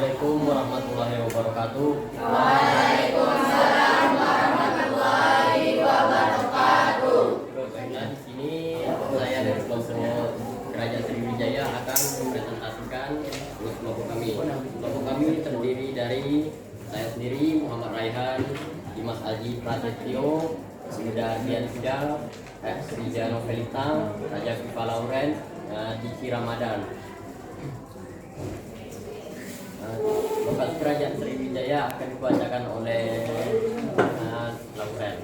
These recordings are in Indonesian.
Assalamualaikum warahmatullahi wabarakatuh. Waalaikumsalam warahmatullahi wabarakatuh. Baiklah, di sini saya dari kelompok Kerajaan Sriwijaya akan mempresentasikan kelompok kami. Kelompok kami terdiri dari saya sendiri, Muhammad Raihan, Dimas Aji Prasetyo, Suda Dian Fida, Srija Novelita, Raja Viva Lauren, Diki Ramadan. Lokasi Kerajaan Sriwijaya akan dibacakan oleh Lauren.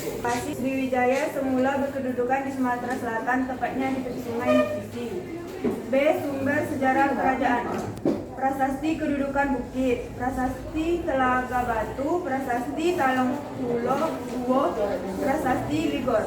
Lokasi Sriwijaya semula berkedudukan di Sumatera Selatan, tepatnya di tepi Sungai Musisi. B. Sumber sejarah kerajaan. Prasasti kedudukan bukit, prasasti Telaga Batu, prasasti Talong Pulo, prasasti Ligor.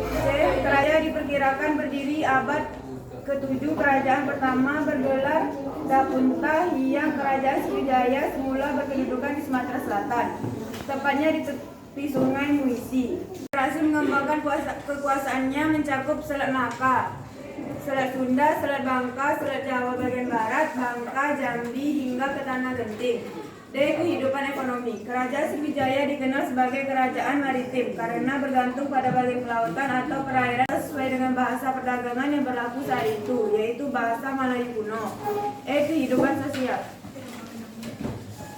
C. Kerajaan diperkirakan berdiri abad ke-7. Kerajaan pertama bergelar Dapunta Hyang. Kerajaan Sriwijaya semula berkedudukan di Sumatera Selatan, tepatnya di tepi Sungai Muisi. Berhasil mengembangkan kekuasaannya mencakup Selat Melaka, Selat Sunda, Selat Bangka, Selat Jawa bagian barat, Bangka, Jambi, hingga ke Tanah Genting. D. Kehidupan ekonomi. Kerajaan Sriwijaya dikenal sebagai kerajaan maritim karena bergantung pada bagian kelautan atau perairan sesuai dengan bahasa perdagangan yang berlaku saat itu, yaitu bahasa Melayu kuno. E. Kehidupan sosial.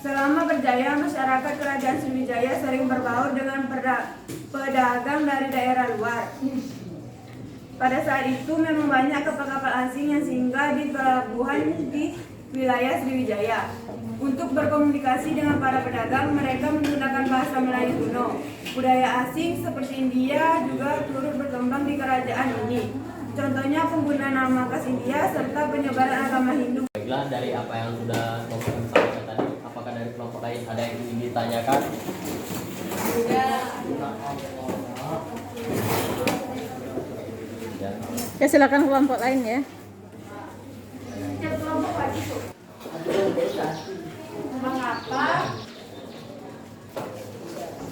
Selama berjaya, masyarakat Kerajaan Sriwijaya sering berbaur dengan pedagang dari daerah luar. Pada saat itu memang banyak kapal-kapal asing yang singgah di pelabuhan di wilayah Sriwijaya. Untuk berkomunikasi dengan para pedagang, mereka menggunakan bahasa Melayu kuno. Budaya asing seperti India juga turut berkembang di kerajaan ini. Contohnya penggunaan nama khas India serta penyebaran agama Hindu. Baiklah, dari apa yang sudah kelompok kami sampaikan tadi, apakah dari kelompok lain ada yang ingin ditanyakan? Ya, silakan kelompok lain ya. Mengapa?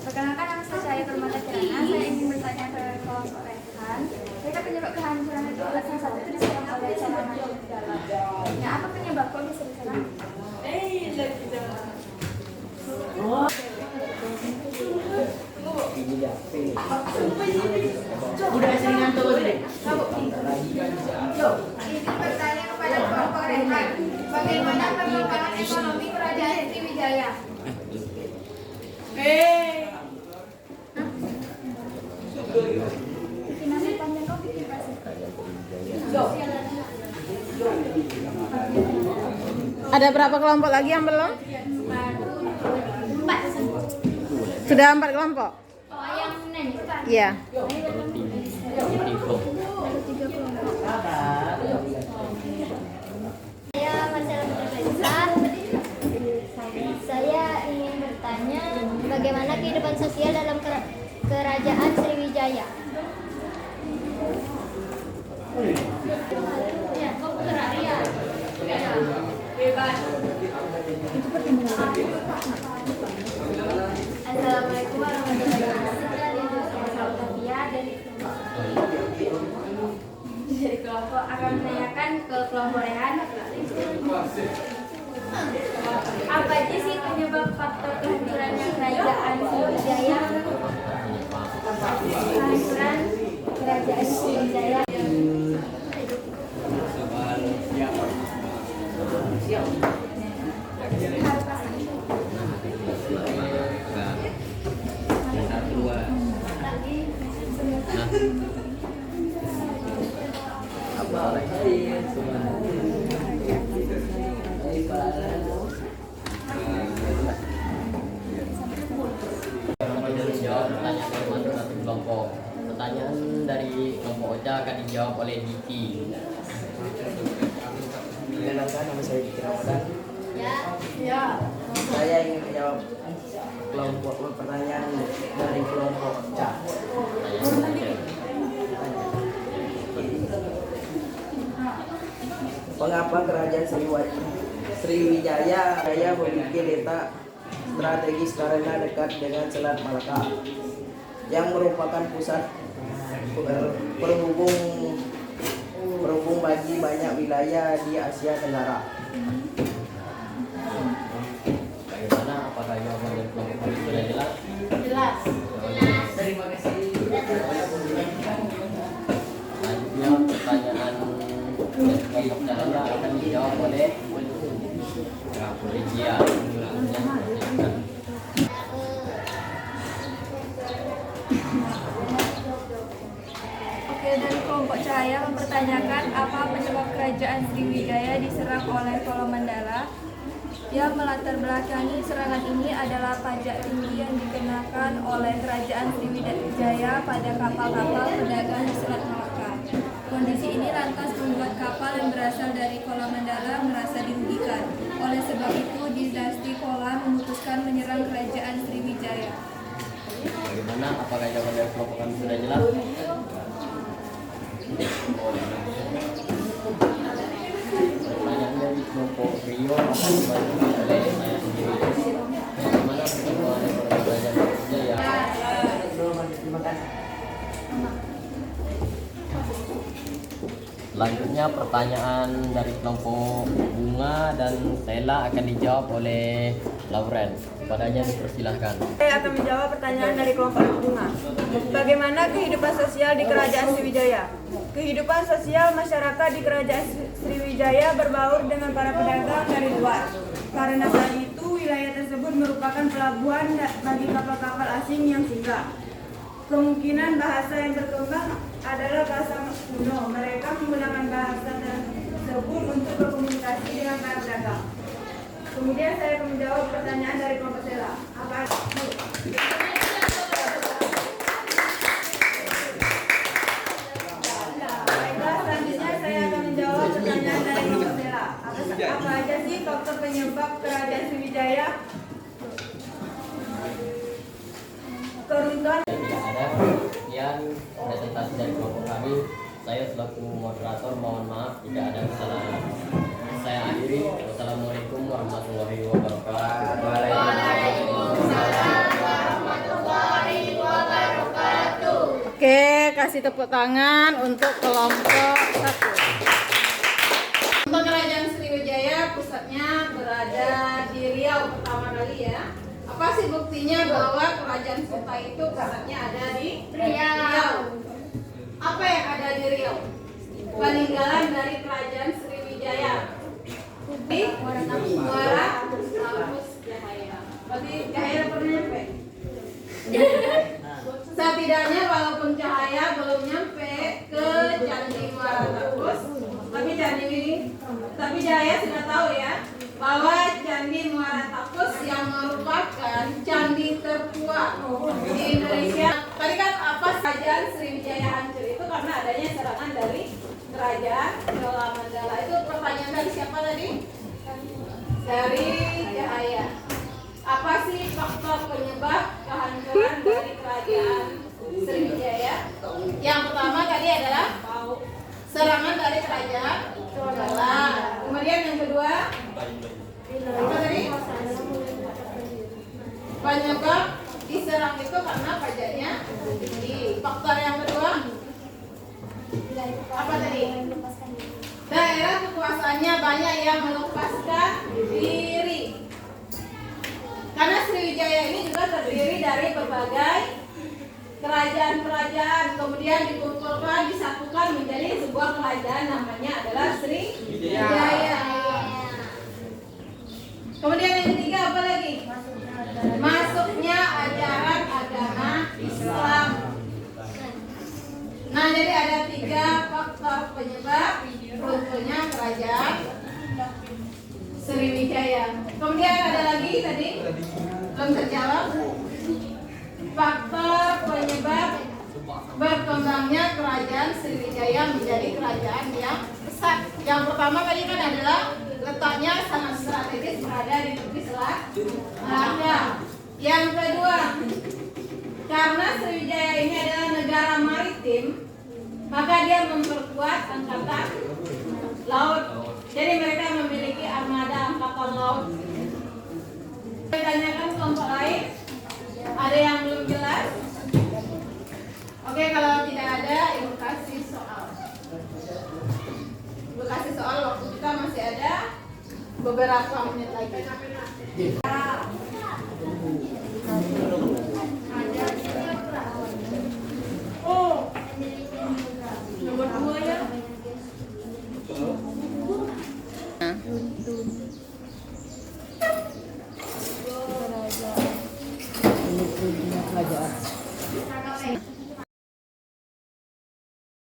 Perkenalkan, nama saya Permata Kirana. Saya ingin bertanya ke kelompok Rehan. Kita penyebab kehancuran itu salah satu itu diserang oleh serangan dari dalam. Nah, apa penyebab kok bisa diserang? Udah sering ngantuk deh. Ini bertanya kepada kelompok Rehan. Bagaimana perkembangan ekonomi kerajaan Sriwijaya? Ada berapa kelompok lagi yang belum? 4. Sudah 4 kelompok? Oh, yang nanya kan? Iya. Saya Marcella Putra. Saya ingin bertanya bagaimana kehidupan sosial dalam kerajaan Sriwijaya. Assalamualaikum warahmatullahi wabarakatuh. Dari kelompok akan menanyakan ke kelompok Rehan. Apa aja sih penyebab faktor kehancurannya kerajaan Sriwijaya? Kehancuran kerajaan Sriwijaya. Pertanyaan dari kelompok Ocha akan dijawab oleh Diki. Perkenalkan, nama saya Diki Ramadan. Ya. Saya ingin menjawab pertanyaan dari kelompok C. Mengapa kerajaan Sriwijaya memiliki letak strategis karena dekat dengan Selat Malaka yang merupakan pusat perhubung bagi banyak banyak wilayah di Asia Tenggara. Bagaimana? Apakah jawaban dari kelompok kami sudah jelas? Jelas. Terima kasih. Selanjutnya pertanyaan dari kelompok cahaya akan dijawab oleh Lydia. Oke, dari kelompok cahaya mempertanyakan apa penyebab kerajaan Sriwijaya diserang oleh Kolomandala. Yang melatar belakangi serangan ini adalah pajak tinggi yang dikenakan oleh kerajaan Sriwijaya pada kapal-kapal pedagang di Selat Malaka. Kondisi ini lantas membuat kapal yang berasal dari Kolomandala merasa dirugikan. Oleh sebab itu, dinasti Kola memutuskan menyerang kerajaan Sriwijaya. Bagaimana? Apakah jawaban dari kelompok kami sudah jelas? Pertanyaan dari kelompok Rio akan dibantu oleh saya sendiri. Bagaimana pertemuan ekonomi kerajaan Sriwijaya? Terima kasih. Selanjutnya pertanyaan dari kelompok Bunga dan Stella akan dijawab oleh Lauren. Kepadanya dipersilahkan. Saya akan menjawab pertanyaan dari kelompok Bunga. Bagaimana kehidupan sosial di kerajaan Sriwijaya? Kehidupan sosial masyarakat di kerajaan Sriwijaya berbaur dengan para pedagang dari luar. Karena saat itu wilayah tersebut merupakan pelabuhan bagi kapal-kapal asing yang singgah. Kemungkinan bahasa yang berkembang adalah bahasa kuno. Mereka menggunakan bahasa tersebut untuk berkomunikasi dengan para pedagang. Kemudian saya akan menjawab pertanyaan dari kelompok Stella. Baiklah, selanjutnya saya akan menjawab pertanyaan dari kelompok Stella. Apa aja sih faktor penyebab kerajaan Sriwijaya keruntuhan? Tidak ada. Sekian presentasi dari kelompok kami. Saya selaku moderator mohon maaf jika ada kesalahan. Saya akhiri. Wassalamualaikum warahmatullahi wabarakatuh. Oke, kasih tepuk tangan untuk kelompok 1. Untuk kerajaan Sriwijaya pusatnya berada di Riau pertama kali ya. Apa sih buktinya bahwa kerajaan Suta itu pusatnya ada di Riau? Apa yang ada di Riau? Peninggalan dari kerajaan Sriwijaya. Di Muara Takus Jahaya. Berarti Jahaya pernah nyampe? Setidaknya walaupun Cahaya belum nyampe ke Candi Muara Takus, tapi Jahaya sudah tahu ya bahwa Candi Muara Takus yang merupakan candi tertua di Indonesia. Tadi kan apa kerajaan Sriwijaya hancur itu karena adanya serangan dari kerajaan Kolomandala. Itu pertanyaan dari siapa tadi? Dari Cahaya. Apa sih faktor penyebab kehancuran dari kerajaan Sriwijaya? Yang pertama tadi adalah serangan dari kerajaan Kolomandala. Kemudian yang kedua apa tadi? Penyebab diserang itu karena pajaknya tinggi. Faktor yang kedua apa tadi? Daerah kekuasaannya banyak yang melepaskan diri. Karena Sriwijaya ini juga terdiri dari berbagai kerajaan-kerajaan, kemudian dikumpulkan, disatukan menjadi sebuah kerajaan, namanya adalah Sriwijaya. Kemudian yang ketiga apa lagi? Masuknya ajaran agama Islam. Nah, jadi ada 3 faktor penyebab runtuhnya kerajaan Sriwijaya. Kemudian ada lagi tadi belum terjawab. Faktor penyebab berkembangnya kerajaan Sriwijaya menjadi kerajaan yang besar. Yang pertama tadi kan adalah letaknya sangat strategis berada di tepi Selat Malaka. Yang kedua, karena Sriwijaya ini adalah negara maritim, maka dia memperkuat angkatan laut. Jadi mereka memiliki armada angkatan laut. Saya tanyakan kelompok lain, ada yang belum jelas? Oke, kalau tidak ada, ibu kasih soal. Ibu kasih beberapa menit lagi.